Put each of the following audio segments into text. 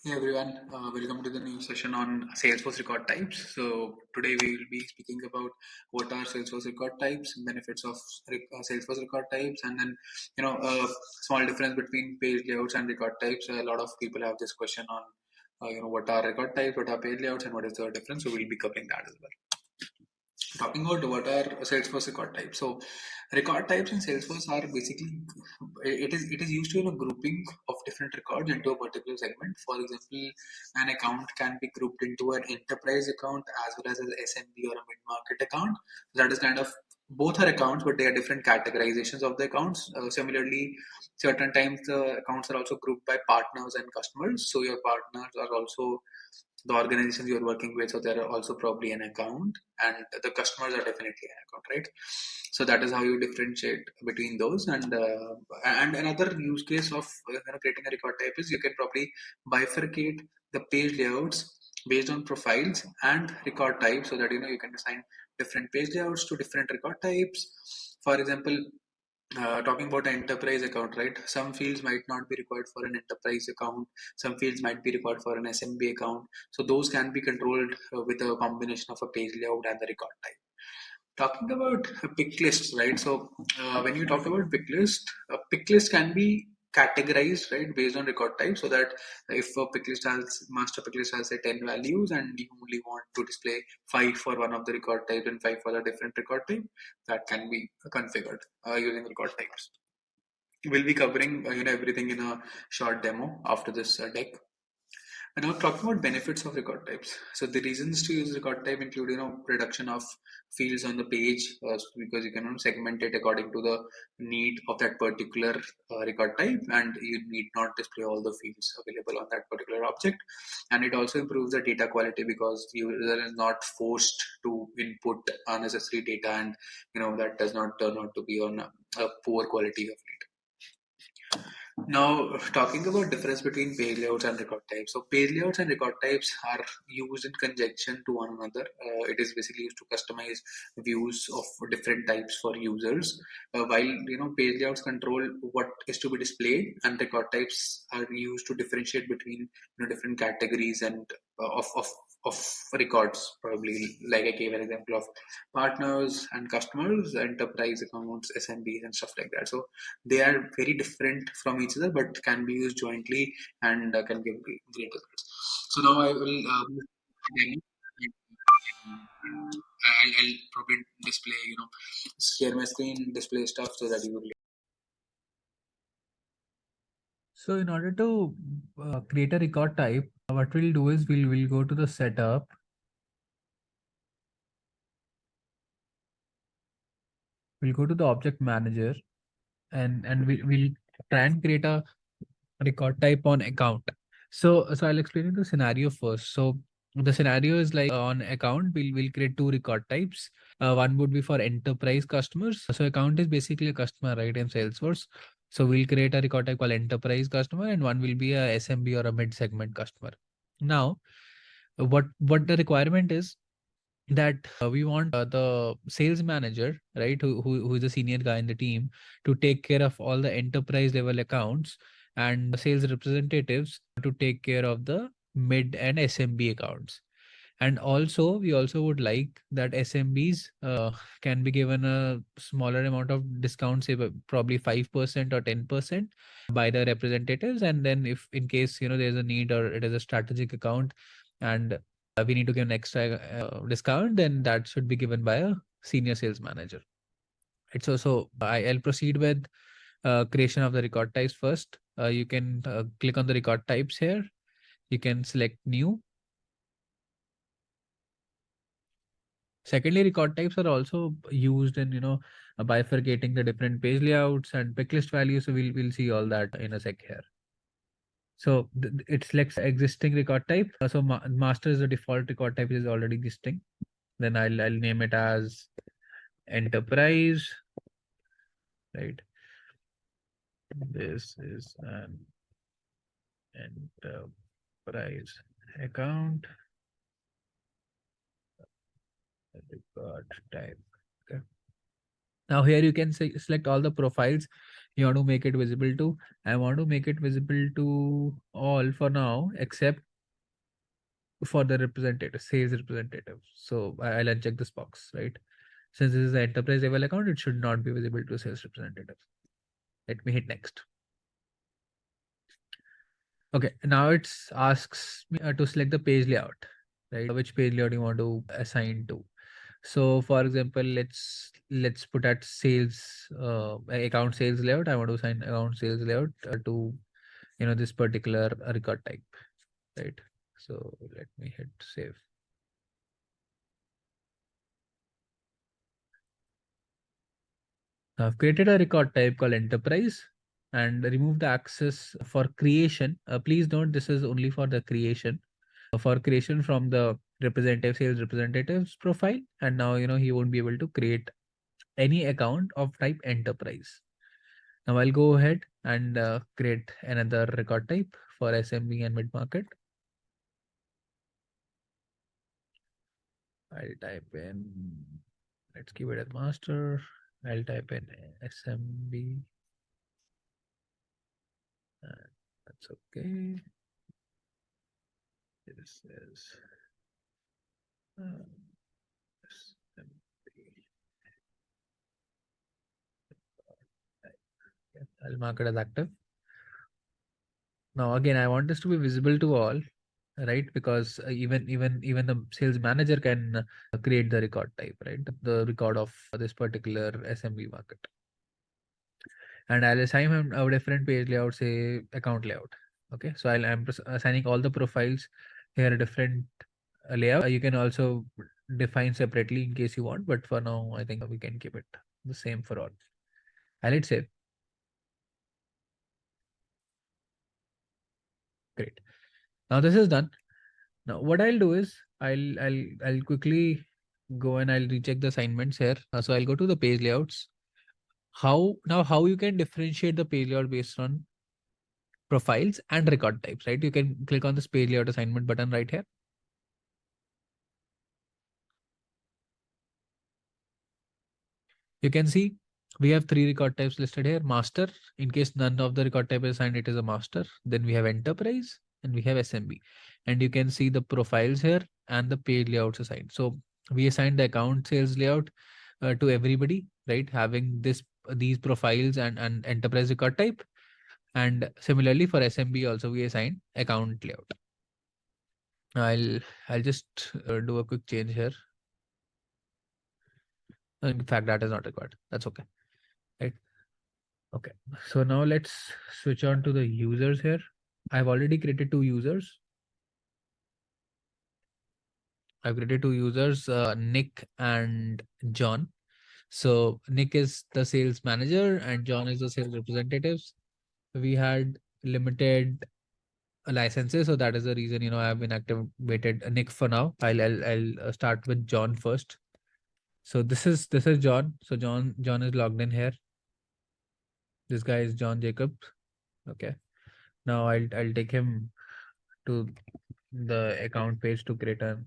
Hey everyone, welcome to the new session on Salesforce Record Types. So today we will be speaking about what are Salesforce Record Types, benefits of Salesforce Record Types, and then a small difference between page layouts and record types. A lot of people have this question on what are record types, what are page layouts, and what is the difference. So we'll be covering that as well. Talking about what are Salesforce record types. So record types in Salesforce are basically it is used to grouping of different records into a particular segment. For example, an account can be grouped into an enterprise account as well as an SMB or a mid-market account. That is kind of both are accounts, but they are different categorizations of the accounts. Similarly, certain times the accounts are also grouped by partners and customers. So your partners are also the organizations you're working with, so they're also probably an account, and the customers are definitely an account, right? So that is how you differentiate between those. And another use case of creating a record type is you can probably bifurcate the page layouts based on profiles and record types, so that you can assign different page layouts to different record types. For example, talking about an enterprise account, right? Some fields might not be required for an enterprise account. Some fields might be required for an SMB account. So those can be controlled with a combination of a page layout and the record type. Talking about pick lists, right? So when you talk about pick list, a pick list can be categorized, right, based on record type. So that if a pick list has master pick list has say 10 values, and you only want to display 5 for one of the record type and 5 for the different record type, that can be configured using record types. We'll be covering everything in a short demo after this deck. And now talking about benefits of record types. So the reasons to use record type include reduction of fields on the page, because you can segment it according to the need of that particular record type, and you need not display all the fields available on that particular object. And it also improves the data quality because the user is not forced to input unnecessary data, and that does not turn out to be on a poor quality of data. Now, talking about difference between page layouts and record types. So, page layouts and record types are used in conjunction to one another. It is basically used to customize views of different types for users. While page layouts control what is to be displayed, and record types are used to differentiate between different categories and of records. Probably, like I gave an example of partners and customers, enterprise accounts, SMBs, and stuff like that. So they are very different from each other, but can be used jointly and can give great results. So now I will I'll probably display, share my screen, display stuff so that you will. So in order to create a record type, what we'll do is we'll go to the setup. We'll go to the object manager, and we'll try and create a record type on account. So I'll explain you the scenario first. So the scenario is like on account, we'll create two record types. One would be for enterprise customers. So account is basically a customer, right, in Salesforce. So we'll create a record type called enterprise customer, and one will be a SMB or a mid segment customer. Now, what the requirement is that we want the sales manager, right, who is a senior guy in the team, to take care of all the enterprise level accounts, and the sales representatives to take care of the mid and SMB accounts. And also we also would like that SMBs can be given a smaller amount of discount, say probably 5% or 10% by the representatives. And then if in case there's a need or it is a strategic account and we need to give an extra discount, then that should be given by a senior sales manager. It's also I'll proceed with creation of the record types first. You can click on the record types here. You can select new. Secondly, record types are also used in bifurcating the different page layouts and picklist values. So we'll see all that in a sec here. So it selects existing record type. So master is the default record type, is already existing. Then I'll name it as enterprise, right? This is an enterprise account record type. Okay. Now here you can say, select all the profiles you want to make it visible to. I want to make it visible to all for now, except for the representative, sales representative. So I'll uncheck this box, right? Since this is the enterprise level account, it should not be visible to sales representative. Let me hit next. Okay, now it's asks me to select the page layout, right? Which page layout you want to assign to. So for example, let's put at sales account sales layout. I want to assign account sales layout to this particular record type, right? So let me hit save. I've created a record type called enterprise and remove the access for creation. Please note this is only for the creation. For creation from the representative sales representatives profile, and now he won't be able to create any account of type enterprise. Now I'll go ahead and create another record type for SMB and mid market. I'll type in, let's give it as master. I'll type in SMB. That's okay. This is SMB. I'll mark it as active. Now again, I want this to be visible to all, right? Because even the sales manager can create the record type, right? The record of this particular SMB market. And I'll assign him a different page layout, say account layout. Okay, so I'm assigning all the profiles here a different layout. You can also define separately in case you want, but for now, I think we can keep it the same for all. I'll hit save. Great. Now this is done. Now what I'll do is I'll quickly go and I'll recheck the assignments here. So I'll go to the page layouts. How you can differentiate the page layout based on profiles and record types, right? You can click on this page layout assignment button right here. You can see we have 3 record types listed here. Master, in case none of the record type is assigned, it is a master. Then we have enterprise and we have SMB. And you can see the profiles here and the page layouts assigned. So we assigned the account sales layout to everybody, right? Having these profiles and enterprise record type. And similarly for SMB also we assign account layout. I'll just do a quick change here. In fact, that is not required. That's okay. Right. Okay. So now let's switch on to the users here. I've already created 2 users. I've created 2 users, Nick and John. So Nick is the sales manager and John is the sales representatives. We had limited licenses, so that is the reason I've been activated Nick for now. I'll start with John first. So this is John. So John is logged in here. This guy is John Jacobs. Okay. Now I'll take him to the account page to create a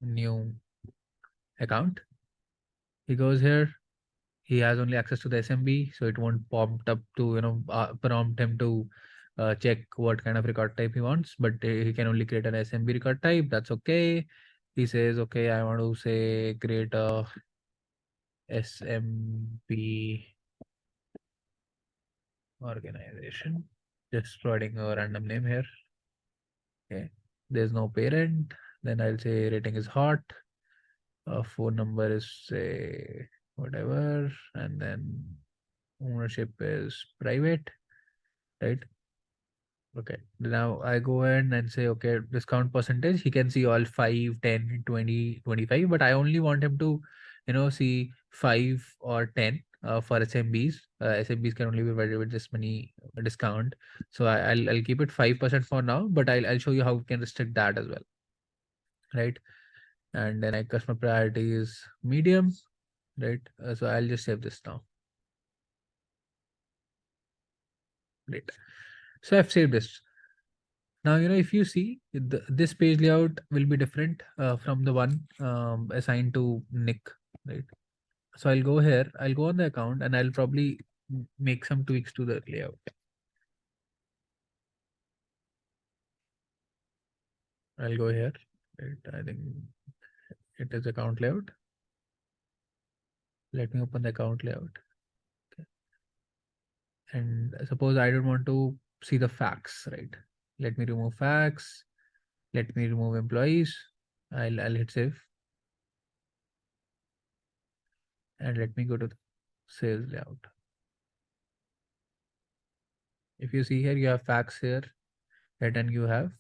new account. He goes here. He has only access to the SMB, so it won't prompt up to prompt him to check what kind of record type he wants. But he can only create an SMB record type. That's okay. He says, okay, I want to say create a SMB organization. Just providing a random name here. Okay. There's no parent. Then I'll say rating is hot. Phone number is say whatever, and then ownership is private, right? Okay. Now I go ahead and say, okay, discount percentage. He can see all 5, 10, 20, 25, but I only want him to, see 5 or 10 for SMBs. SMBs can only be provided with this many discount. So I'll keep it 5% for now, but I'll show you how we can restrict that as well, right? And then customer priority is medium, right? So I'll just save this now. Great. So I've saved this. Now, if you see this page layout will be different from the one assigned to Nick, right? So I'll go here, I'll go on the account, and I'll probably make some tweaks to the layout. I'll go here. Right, I think it is account layout. Let me open the account layout. Okay. And suppose I don't want to see the facts, right? Let me remove facts. Let me remove employees. I'll hit save. And let me go to the sales layout. If you see here, you have facts here, right? And you have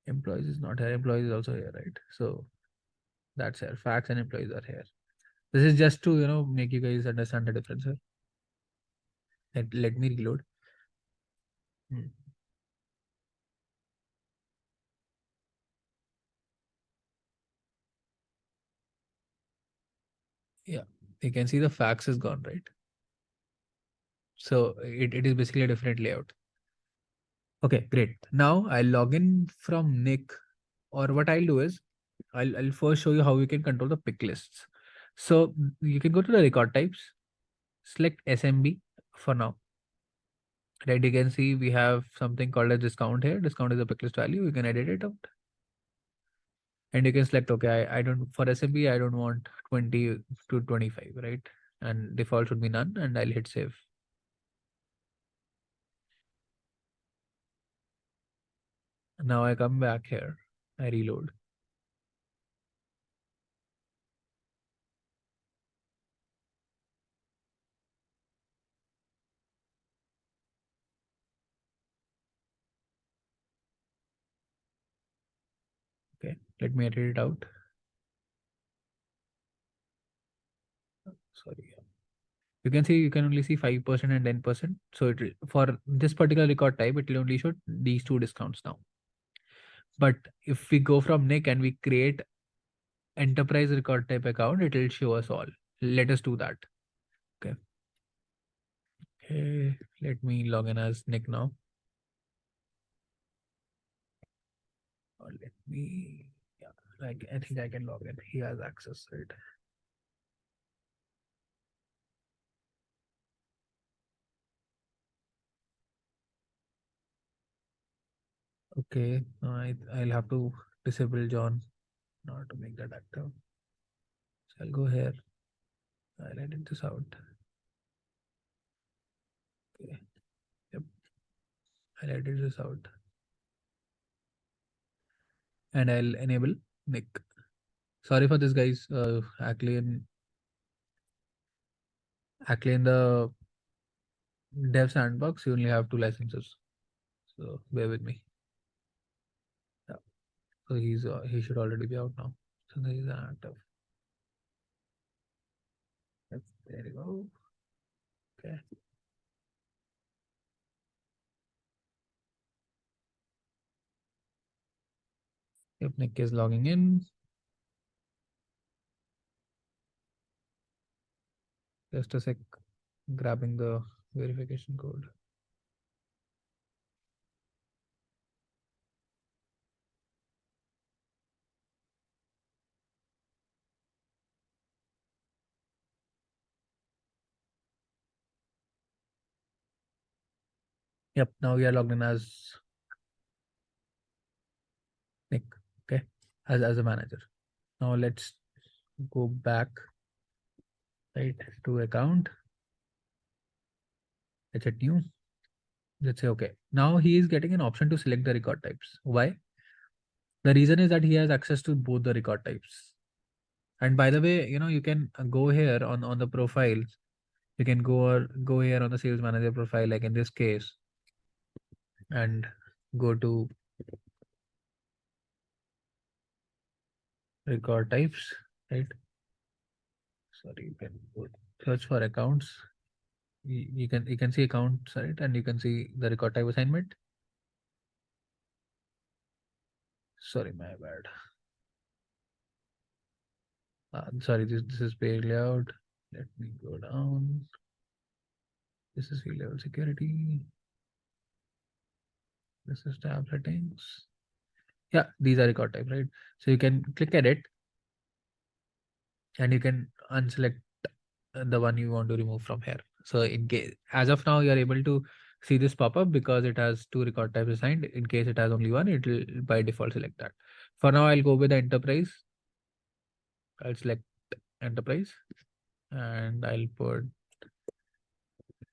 employees is not here. Employees is also here, right? So that's here. Facts and employees are here. This is just to, make you guys understand the difference here. Let me reload. Hmm. Yeah, you can see the facts is gone, right? So it is basically a different layout. Okay, great. Now I'll log in from Nick, or what I'll do is I'll first show you how you can control the pick lists. So you can go to the record types, select SMB for now. Right, you can see we have something called a discount here. Discount is a pick list value. You can edit it out. And you can select, okay, I don't, for SMB, I don't want 20 to 25, right? And default should be none, and I'll hit save. Now I come back here, I reload. Okay, let me edit it out. Sorry. You can see, you can only see 5% and 10%. So for this particular record type, it will only show these two discounts now. But if we go from Nick and we create enterprise record type account, it will show us all. Let us do that. Okay. Okay, let me log in as Nick now. Or let me, yeah, like I think I can log in. He has access, right? Okay, I'll have to disable John now to make that active. So I'll go here. I'll edit this out. Okay. Yep. I'll edit this out. And I'll enable Nick. Sorry for this, guys. Actually in the dev sandbox, you only have 2 licenses. So bear with me. Yeah. So he should already be out now. So there is an active. Yep. There you go. Okay. Yep, Nick is logging in. Just a sec, grabbing the verification code. Yep, now we are logged in as Nick, okay, as a manager. Now let's go back, right, to account. Let's hit new. Let's say okay. Now he is getting an option to select the record types. Why? The reason is that he has access to both the record types. And by the way, you can go here on the profiles. You can go here on the sales manager profile, like in this case, and go to record types, right? Sorry, you can go search for accounts. You can see accounts, right? And you can see the record type assignment. Sorry, my bad. Sorry, this is page layout. Let me go down. This is field level security. This is tab settings. Yeah, these are record type, right? So you can click edit, and you can unselect the one you want to remove from here. So in case, as of now, you are able to see this pop up because it has two record types assigned. In case it has only one, it will by default select that. For now, I'll go with the enterprise. I'll select enterprise and I'll put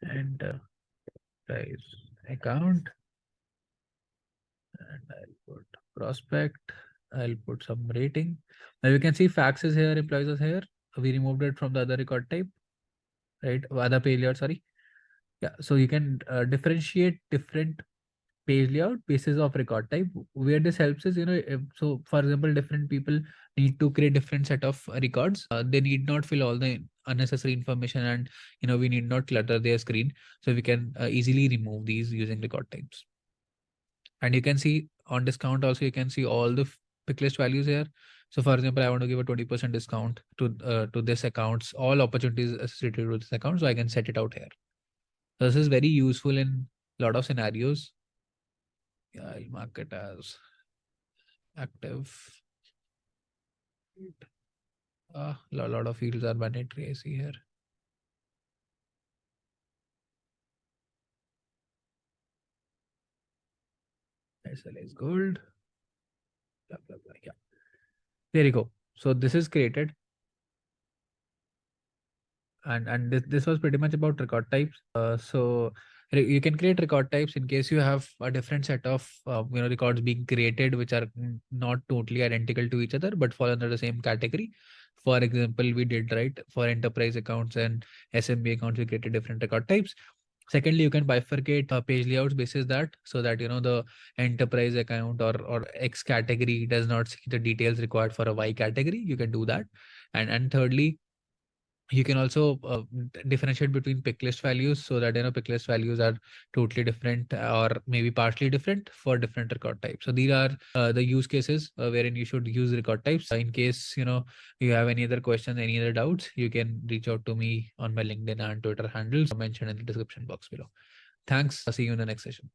enterprise account and I'll put prospect. I'll put some rating. Now you can see fax is here, employees is here. We removed it from the other record type, right? Other page layout, sorry. Yeah, so you can differentiate different page layout basis of record type. Where this helps is, so for example, different people need to create different set of records. They need not fill all the unnecessary information, and we need not clutter their screen. So we can easily remove these using record types. And you can see on discount also, you can see all the pick list values here. So for example, I want to give a 20% discount to this accounts, all opportunities associated with this account. So I can set it out here. So this is very useful in a lot of scenarios. Yeah, I'll mark it as active. A lot of fields are mandatory, I see here. SL is gold. Blah, blah, blah. Yeah. There you go. So this is created. And this was pretty much about record types. So you can create record types in case you have a different set of records being created which are not totally identical to each other but fall under the same category. For example, we did right for enterprise accounts and SMB accounts, we created different record types. Secondly, you can bifurcate page layouts basis that, so that the enterprise account or X category does not see the details required for a Y category. You can do that. And thirdly, you can also differentiate between pick list values, so that pick list values are totally different or maybe partially different for different record types. So these are the use cases wherein you should use record types. In case you have any other questions, any other doubts, you can reach out to me on my LinkedIn and Twitter handles mentioned in the description box below. Thanks. See you in the next session.